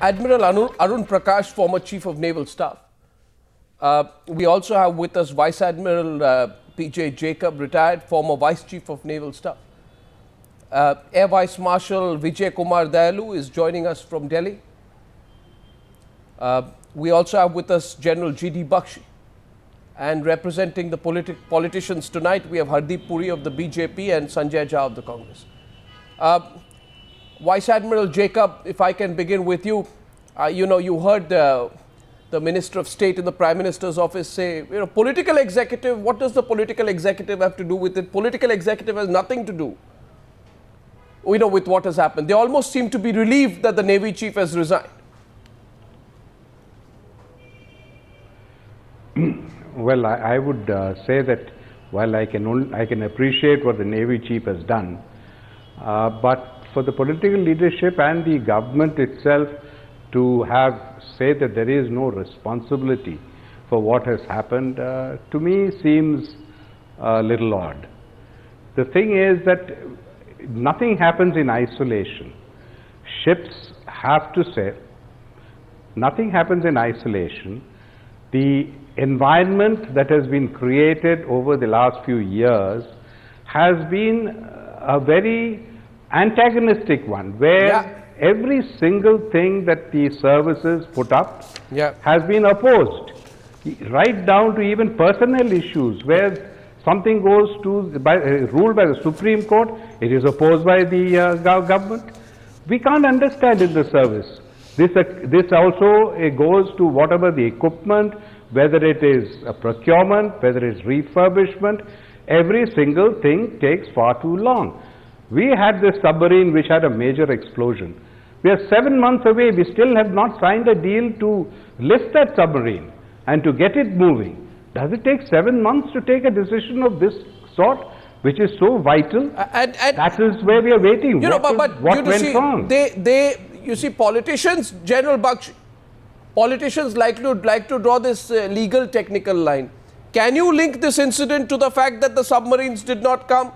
Admiral Arun Prakash, former Chief of Naval Staff. We also have with us Vice Admiral P.J. Jacob, retired former Vice Chief of Naval Staff. Air Vice Marshal Vijay Kumar Dayalu is joining us from Delhi. We also have with us General G.D. Bakshi. And representing the politicians tonight, we have Hardeep Puri of the BJP and Sanjay Jha of the Congress. Vice Admiral Jacob, if I can begin with you, you heard the Minister of State in the Prime Minister's office say, political executive, what does the political executive have to do with it? Political executive has nothing to do, with what has happened. They almost seem to be relieved that the Navy Chief has resigned. Well, I would say that while I can appreciate what the Navy Chief has done, but for the political leadership and the government itself to have said that there is no responsibility for what has happened, to me seems a little odd. The thing is that nothing happens in isolation. Ships have to sail. Nothing happens in isolation. The environment that has been created over the last few years has been a very antagonistic one, where every single thing that the services put up has been opposed, right down to even personnel issues, where something goes to ruled by the Supreme Court, it is opposed by the government. We can't understand in the service. This also goes to whatever the equipment, whether it is a procurement, whether it's refurbishment, every single thing takes far too long. We had this submarine which had a major explosion. We are 7 months away, we still have not signed a deal to lift that submarine and to get it moving. Does it take 7 months to take a decision of this sort, which is so vital? That is where we are waiting. What went wrong? You see, politicians, General Bakshi, politicians like to draw this legal technical line. Can you link this incident to the fact that the submarines did not come?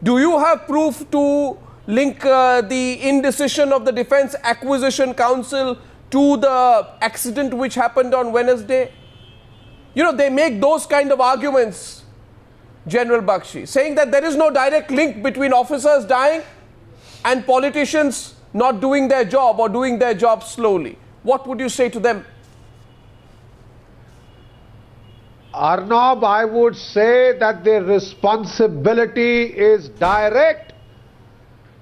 Do you have proof to link the indecision of the Defence Acquisition Council to the accident which happened on Wednesday? They make those kind of arguments, General Bakshi, saying that there is no direct link between officers dying and politicians not doing their job or doing their job slowly. What would you say to them? Arnab, I would say that the responsibility is direct.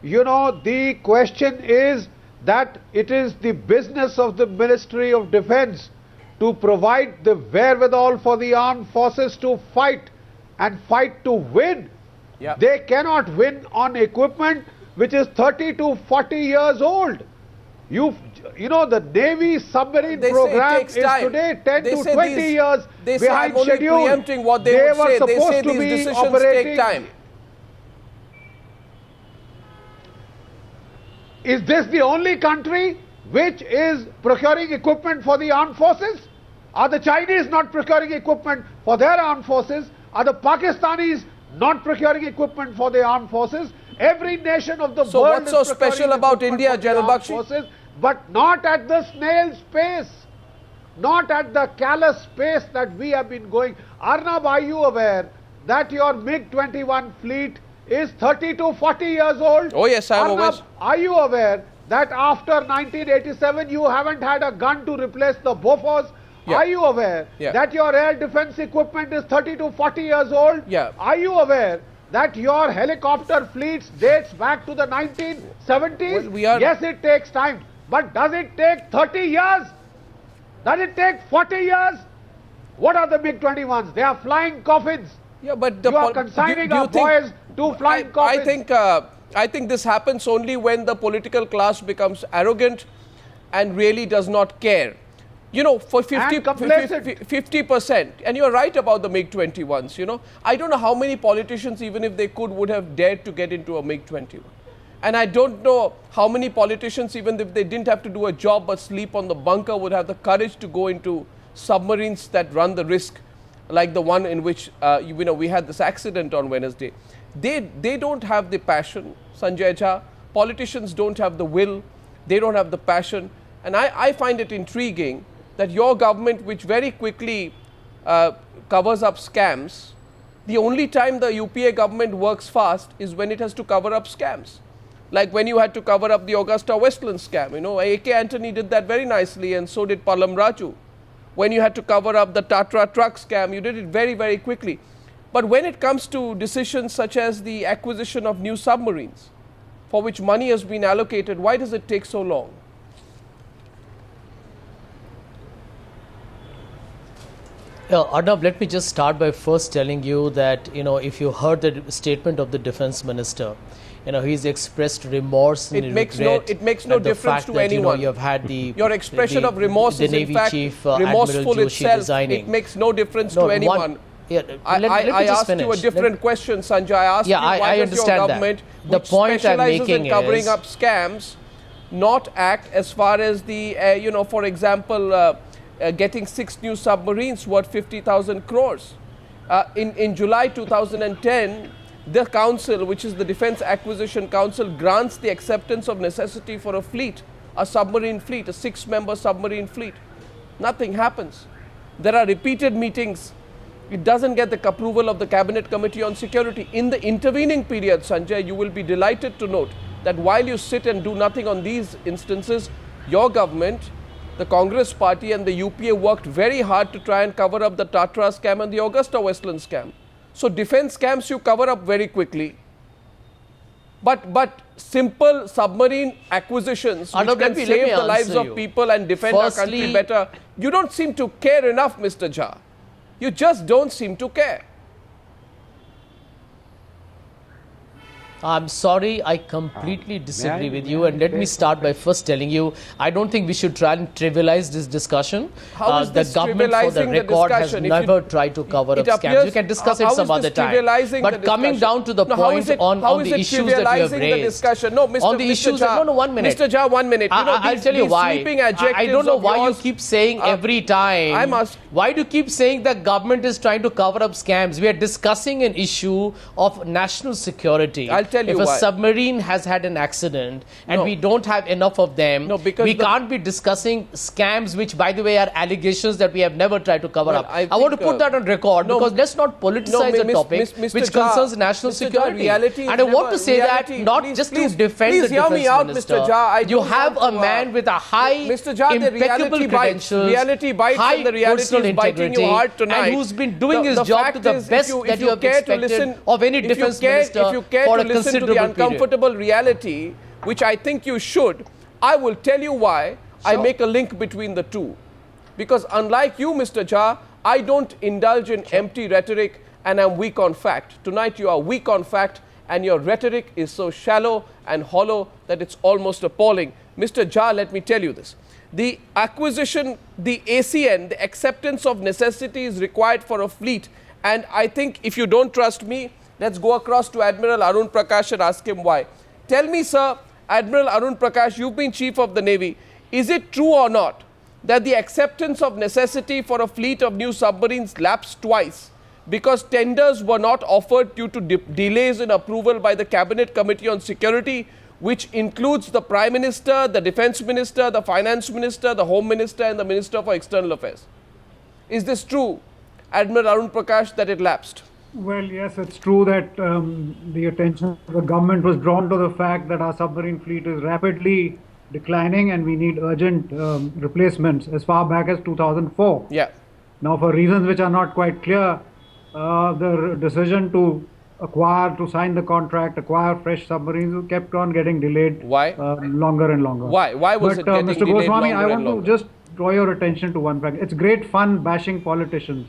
The question is that it is the business of the Ministry of Defence to provide the wherewithal for the armed forces to fight and fight to win. They cannot win on equipment which is 30 to 40 years old. The Navy submarine program is today 10 to 20 years behind schedule. Preempting what they would were say. They supposed say to these be decisions operating. take time. Is this the only country which is procuring equipment for the armed forces? Are the Chinese not procuring equipment for their armed forces? Are the Pakistanis not procuring equipment for their armed forces? Every nation of the world what's so special about India, General Bakshi? But not at the snail's pace, not at the callous pace that we have been going. Arnab, are you aware that your MiG-21 fleet is 30 to 40 years old? Oh yes, I am aware. Are you aware that after 1987 you haven't had a gun to replace the Bofors? Are you aware that your air defense equipment is 30 to 40 years old? Are you aware that your helicopter fleets dates back to the 1970s? Yes, it takes time. But does it take 30 years? Does it take 40 years? What are the MiG-21s? They are flying coffins. But you are consigning our boys to flying coffins. I think this happens only when the political class becomes arrogant and really does not care. For 50%, and you're right about the MiG-21s, I don't know how many politicians, even if they could, would have dared to get into a MiG-21. And I don't know how many politicians, even if they didn't have to do a job but sleep on the bunker, would have the courage to go into submarines that run the risk, like the one in which we had this accident on Wednesday. They don't have the passion, Sanjay Jha. Politicians don't have the will. They don't have the passion. And I find it intriguing that your government, which very quickly covers up scams, the only time the UPA government works fast is when it has to cover up scams. Like when you had to cover up the Augusta Westland scam, you know, A.K. Antony did that very nicely, and so did Palam Raju. When you had to cover up the Tatra truck scam, you did it very, very quickly. But when it comes to decisions such as the acquisition of new submarines, for which money has been allocated, why does it take so long? Arnab, let me just start by first telling you that, if you heard the statement of the defense minister, he's expressed remorse and regret. It makes no difference to anyone. You have had your expression of remorse is in fact remorseful itself. It makes no difference to anyone. I asked you a different question, Sanjay. I asked you why does your government, which specializes in covering up scams, not act as far as the, for example, getting 6 new submarines worth 50,000 crores. In July 2010, the council, which is the Defence Acquisition Council, grants the acceptance of necessity for a fleet, a submarine fleet, a 6-member submarine fleet. Nothing happens. There are repeated meetings. It doesn't get the approval of the Cabinet Committee on Security. In the intervening period, Sanjay, you will be delighted to note that while you sit and do nothing on these instances, your government, the Congress party and the UPA worked very hard to try and cover up the Tatra scam and the Augusta Westland scam. So defense scams you cover up very quickly. But simple submarine acquisitions which can save the lives of people and defend our country better, you don't seem to care enough, Mr. Jha. You just don't seem to care. I'm sorry, I completely disagree with you, and let me start by first telling you, I don't think we should try and trivialize this discussion. How is this the government, for the record, has never tried to cover up scams. We can discuss it some other time. But coming down to the point on the issues that you have raised. No, Mr. On the issues, Jha, 1 minute. Mr. Jha, 1 minute. I'll tell you why. I don't know why you keep saying every time. Why do you keep saying the government is trying to cover up scams? We are discussing an issue of national security. I'll tell you if a why. submarine has had an accident and we don't have enough of them, we can't be discussing scams, which, by the way, are allegations that we have never tried to cover up. I want to put that on record because let's not politicize a topic which concerns national security. And I want to say that not just to defend the defense minister. You have a man with a high, impeccable credentials, high personal integrity, and who's been doing his job to the best that you have expected of any defense minister for a listen to the uncomfortable reality, which I think you should, I will tell you why I make a link between the two. Because unlike you, Mr. Jha, I don't indulge in empty rhetoric and I'm weak on fact. Tonight you are weak on fact and your rhetoric is so shallow and hollow that it's almost appalling. Mr. Jha, let me tell you this. The acquisition, the ACN, the acceptance of necessity is required for a fleet. And I think if you don't trust me, let's go across to Admiral Arun Prakash and ask him why. Tell me, sir, Admiral Arun Prakash, you've been Chief of the Navy. Is it true or not that the acceptance of necessity for a fleet of new submarines lapsed twice because tenders were not offered due to delays in approval by the Cabinet Committee on Security, which includes the Prime Minister, the Defence Minister, the Finance Minister, the Home Minister and the Minister for External Affairs? Is this true, Admiral Arun Prakash, that it lapsed? Well, yes, it's true that the attention of the government was drawn to the fact that our submarine fleet is rapidly declining and we need urgent replacements as far back as 2004. Yeah. Now, for reasons which are not quite clear, the decision to sign the contract, acquire fresh submarines kept on getting delayed. Why? Longer and longer. Why? Why was it getting Mr. delayed Goswami, I want longer? to just draw your attention to one fact. It's great fun bashing politicians.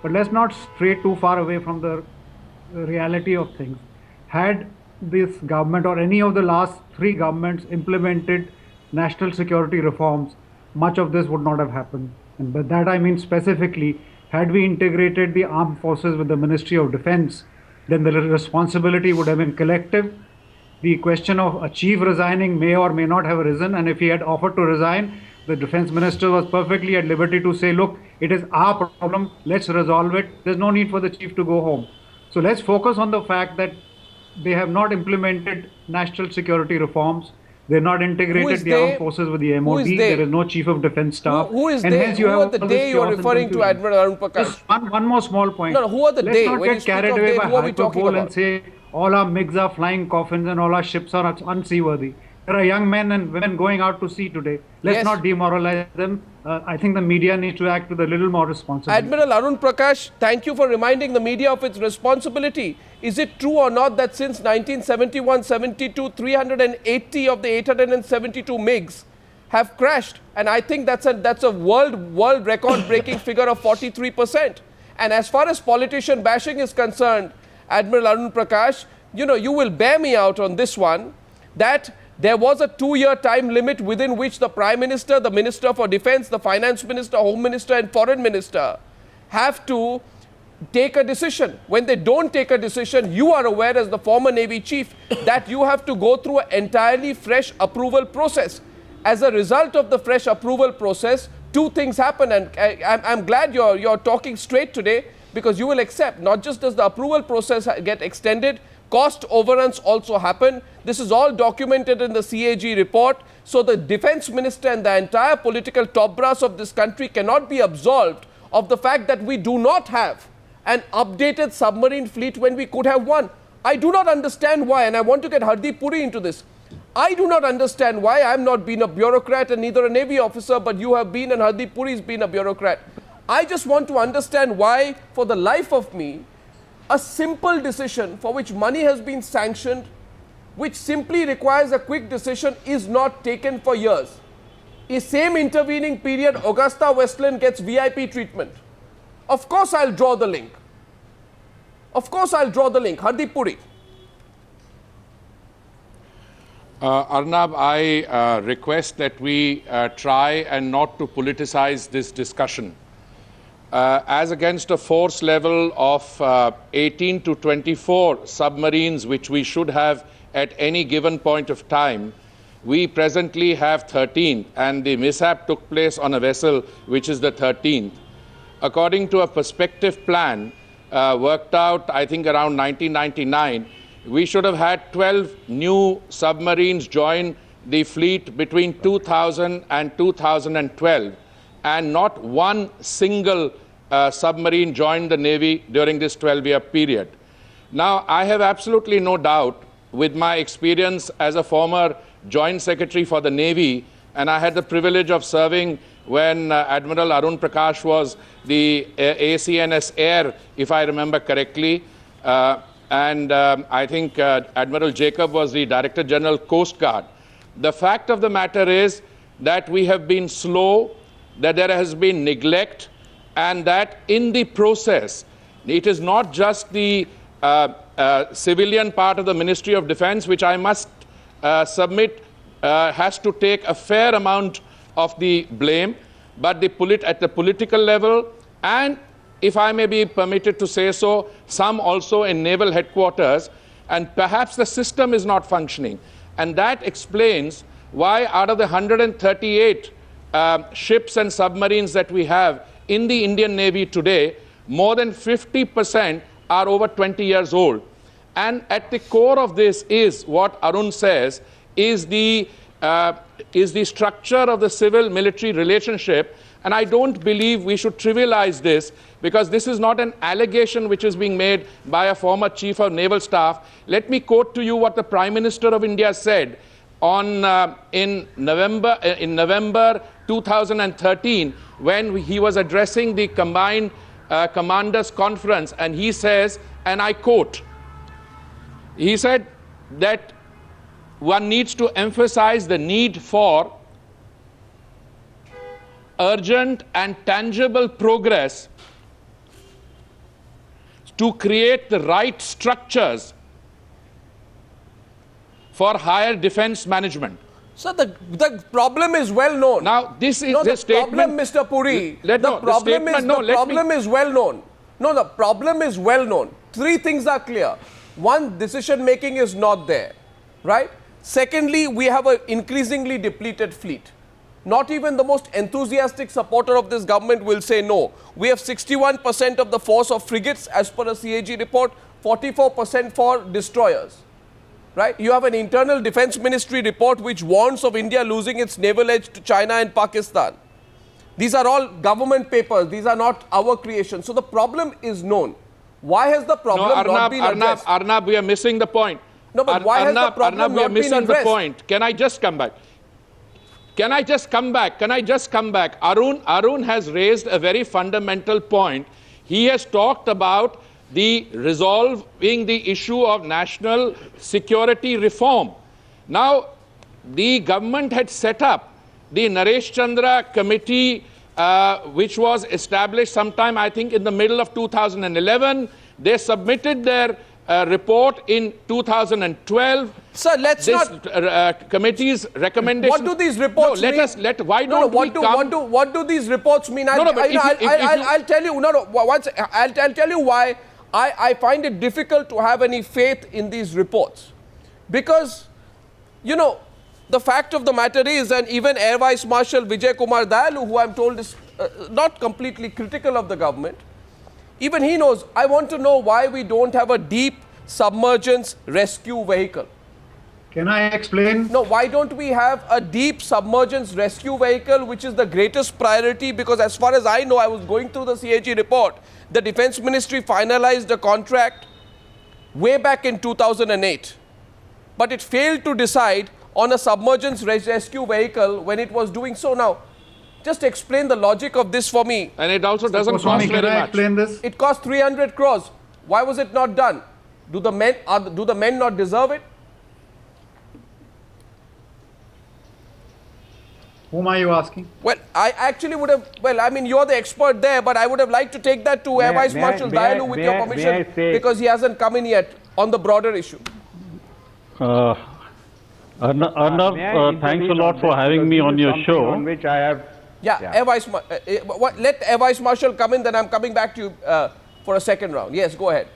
But let's not stray too far away from the reality of things. Had this government or any of the last 3 governments implemented national security reforms, much of this would not have happened. And by that I mean specifically, had we integrated the armed forces with the Ministry of Defense, then the responsibility would have been collective. The question of a chief resigning may or may not have arisen, and if he had offered to resign, the defense minister was perfectly at liberty to say, look, it is our problem, let's resolve it. There's no need for the chief to go home. So let's focus on the fact that they have not implemented national security reforms. They're not integrated, the armed forces with the MOD. There is no chief of defense staff. Who is they? Who are the day you are referring to, Admiral Arun Prakash? Just one more small point. No, who are the day? Let's not get carried away by hyperbole and say all our MiGs are flying coffins and all our ships are unseaworthy. There are young men and women going out to sea today. Let's not demoralize them. I think the media needs to act with a little more responsibility. Admiral Arun Prakash, thank you for reminding the media of its responsibility. Is it true or not that since 1971-72, 380 of the 872 MiGs have crashed? And I think that's a world record-breaking figure of 43%. And as far as politician bashing is concerned, Admiral Arun Prakash, you will bear me out on this one, that there was a 2-year time limit within which the Prime Minister, the Minister for Defence, the Finance Minister, Home Minister and Foreign Minister have to take a decision. When they don't take a decision, you are aware as the former Navy Chief that you have to go through an entirely fresh approval process. As a result of the fresh approval process, 2 things happen, and I'm glad you're talking straight today, because you will accept not just does the approval process get extended, cost overruns also happen. This is all documented in the CAG report. So the Defence Minister and the entire political top brass of this country cannot be absolved of the fact that we do not have an updated submarine fleet when we could have one. I do not understand why, and I want to get Hardeep Puri into this. I do not understand why. I'm not been a bureaucrat and neither a Navy officer, but you have been, and Hardeep Puri has been a bureaucrat. I just want to understand why, for the life of me, a simple decision for which money has been sanctioned, which simply requires a quick decision, is not taken for years. In same intervening period, Augusta Westland gets VIP treatment. Of course I'll draw the link. Of course I'll draw the link. Hardeep Puri. Arnab, I request that we try and not to politicize this discussion. As against a force level of 18 to 24 submarines, which we should have at any given point of time, we presently have 13, and the mishap took place on a vessel which is the 13th. According to a perspective plan worked out, I think, around 1999, we should have had 12 new submarines join the fleet between 2000 and 2012. And not one single submarine joined the Navy during this 12-year period. Now, I have absolutely no doubt, with my experience as a former Joint Secretary for the Navy, and I had the privilege of serving when Admiral Arun Prakash was the ACNS Air, if I remember correctly, and I think Admiral Jacob was the Director General Coast Guard. The fact of the matter is that we have been slow, that there has been neglect, and that in the process, it is not just the civilian part of the Ministry of Defence, which I must submit has to take a fair amount of the blame, but at the political level, and if I may be permitted to say so, some also in naval headquarters, and perhaps the system is not functioning. And that explains why out of the 138 ships and submarines that we have in the Indian Navy today, more than 50% are over 20 years old. And at the core of this is what Arun says is the structure of the civil-military relationship. And I don't believe we should trivialize this, because this is not an allegation which is being made by a former Chief of Naval Staff. Let me quote to you what the Prime Minister of India said in November 2013, when he was addressing the Combined Commanders Conference, and he says, and I quote, he said that one needs to emphasize the need for urgent and tangible progress to create the right structures for higher defense management. So the problem is well known. Now, this is the statement, problem, Mr. Puri. The problem is well known. No, the problem is well known. 3 things are clear. 1, decision making is not there, right? Secondly, we have an increasingly depleted fleet. Not even the most enthusiastic supporter of this government will say no. We have 61% of the force of frigates as per a CAG report, 44% for destroyers. right? You have an internal defense ministry report which warns of India losing its naval edge to China and Pakistan. These are all government papers. These are not our creation. So the problem is known. Why has the problem not been addressed? Arnab, we are missing the point. No, but why has the problem not been addressed? The point. Can I just come back? Can I just come back? Arun has raised a very fundamental point. He has talked about the resolving the issue of national security reform. Now, the government had set up the Naresh Chandra committee, which was established sometime, I think, in the middle of 2011. They submitted their report in 2012. Sir, let's not committee's recommendation. What do these reports mean? What do these reports mean? I'll tell you. I'll tell you why I find it difficult to have any faith in these reports, because the fact of the matter is, and even Air Vice Marshal Vijay Kumar Dayalu, who I'm told is not completely critical of the government, even he knows. I want to know why we don't have a deep submergence rescue vehicle. Can I explain? No, why don't we have a deep submergence rescue vehicle, which is the greatest priority? Because as far as I know, I was going through the CAG report, the Defense Ministry finalized a contract way back in 2008, but it failed to decide on a submergence rescue vehicle when it was doing so. Now, just explain the logic of this for me. And it also doesn't cost very much. Can I explain this? It cost 300 crores. Why was it not done? Do the men not deserve it? Whom are you asking? Well, I actually would have, you're the expert there, but I would have liked to take that to Air Vice Marshal Dayalu with your permission, because he hasn't come in yet on the broader issue. Arnab, thanks a lot for having me on your show. On which I have... Air Vice, let Air Vice Marshal come in, then I'm coming back to you for a second round. Yes, go ahead.